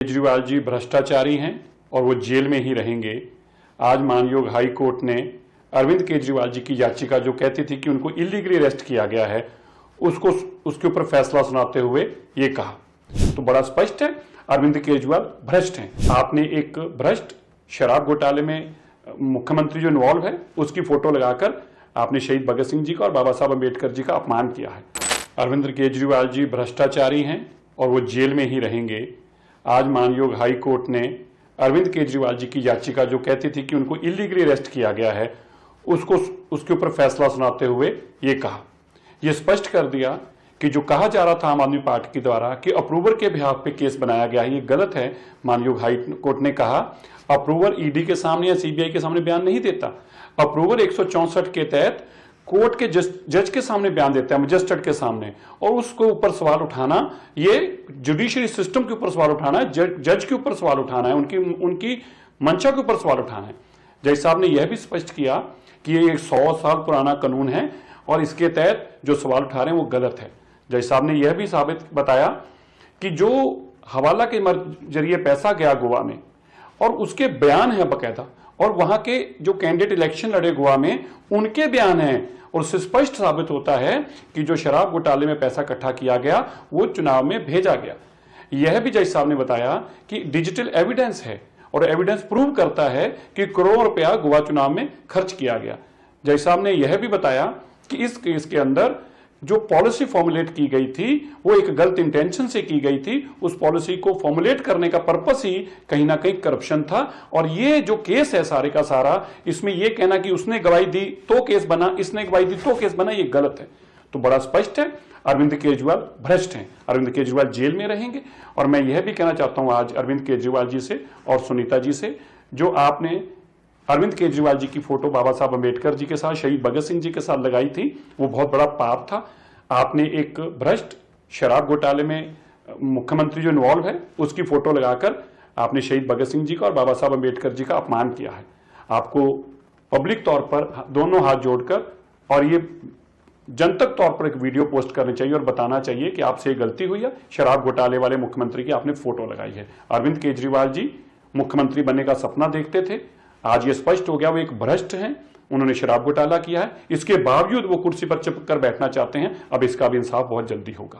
केजरीवाल जी भ्रष्टाचारी हैं और वो जेल में ही रहेंगे। आज मानयोग हाई कोर्ट ने अरविंद केजरीवाल जी की याचिका जो कहती थी कि उनको इलीगली अरेस्ट किया गया है, उसके ऊपर फैसला सुनाते हुए ये कहा। तो बड़ा स्पष्ट है, अरविंद केजरीवाल भ्रष्ट हैं। आपने एक भ्रष्ट शराब घोटाले में मुख्यमंत्री जो इन्वॉल्व है उसकी फोटो लगाकर आपने शहीद भगत सिंह जी का और बाबा साहब अम्बेडकर जी का अपमान किया है। अरविंद केजरीवाल जी भ्रष्टाचारी हैं और वो जेल में ही रहेंगे। आज मानयोग हाई कोर्ट ने अरविंद केजरीवाल जी की याचिका जो कहती थी कि उनको इलीगली अरेस्ट किया गया है, उसके ऊपर फैसला सुनाते हुए ये कहा। यह स्पष्ट कर दिया कि जो कहा जा रहा था आम आदमी पार्टी के द्वारा कि अप्रूवर के बिहाफ पे केस बनाया गया है, ये गलत है। मानयोग हाई कोर्ट ने कहा अप्रूवर ईडी के सामने या सीबीआई के सामने बयान नहीं देता। अप्रूवर 164 के तहत कोर्ट के जज के सामने बयान देता है, मजिस्ट्रेट के सामने, और उसको ऊपर सवाल उठाना, ये जुडिशरी सिस्टम के ऊपर सवाल उठाना है, जज के ऊपर सवाल उठाना है, उनकी मंशा के ऊपर सवाल उठाना है। जज साहब ने यह भी स्पष्ट किया कि ये 100 साल पुराना कानून है और इसके तहत जो सवाल उठा रहे हैं वो गलत है। जज साहब ने यह भी साबित बताया कि जो हवाला के जरिए पैसा गया गोवा में और उसके बयान है बकायदा, और वहां के जो कैंडिडेट इलेक्शन लड़े गोवा में उनके बयान हैं, और उससे स्पष्ट साबित होता है कि जो शराब घोटाले में पैसा इकट्ठा किया गया वो चुनाव में भेजा गया। यह भी जज साहब ने बताया कि डिजिटल एविडेंस है और एविडेंस प्रूव करता है कि करोड़ों रुपया गोवा चुनाव में खर्च किया गया। जज साहब ने यह भी बताया कि इस केस के अंदर जो पॉलिसी फॉर्मुलेट की गई थी वो एक गलत इंटेंशन से की गई थी। उस पॉलिसी को फॉर्मुलेट करने का पर्पस ही कहीं ना कहीं करप्शन था, और ये जो केस है सारे का सारा, इसमें ये कहना कि उसने गवाही दी तो केस बना, इसने गवाही दी तो केस बना, ये गलत है। तो बड़ा स्पष्ट है, अरविंद केजरीवाल भ्रष्ट हैं। अरविंद केजरीवाल जेल में रहेंगे। और मैं यह भी कहना चाहता हूं आज अरविंद केजरीवाल जी से और सुनीता जी से, जो आपने अरविंद केजरीवाल जी की फोटो बाबा साहब अम्बेडकर जी के साथ, शहीद भगत सिंह जी के साथ लगाई थी, वो बहुत बड़ा पाप था। आपने एक भ्रष्ट शराब घोटाले में मुख्यमंत्री जो इन्वॉल्व है उसकी फोटो लगाकर आपने शहीद भगत सिंह जी का और बाबा साहब अम्बेडकर जी का अपमान किया है। आपको पब्लिक तौर पर दोनों हाथ जोड़कर और ये जनतक तौर पर एक वीडियो पोस्ट करनी चाहिए और बताना चाहिए कि आपसे गलती हुई है। शराब घोटाले वाले मुख्यमंत्री की आपने फोटो लगाई है। अरविंद केजरीवाल जी मुख्यमंत्री बनने का सपना देखते थे, आज ये स्पष्ट हो गया वो एक भ्रष्ट हैं। उन्होंने शराब घोटाला किया है, इसके बावजूद वो कुर्सी पर चिपक कर बैठना चाहते हैं। अब इसका भी इंसाफ बहुत जल्दी होगा।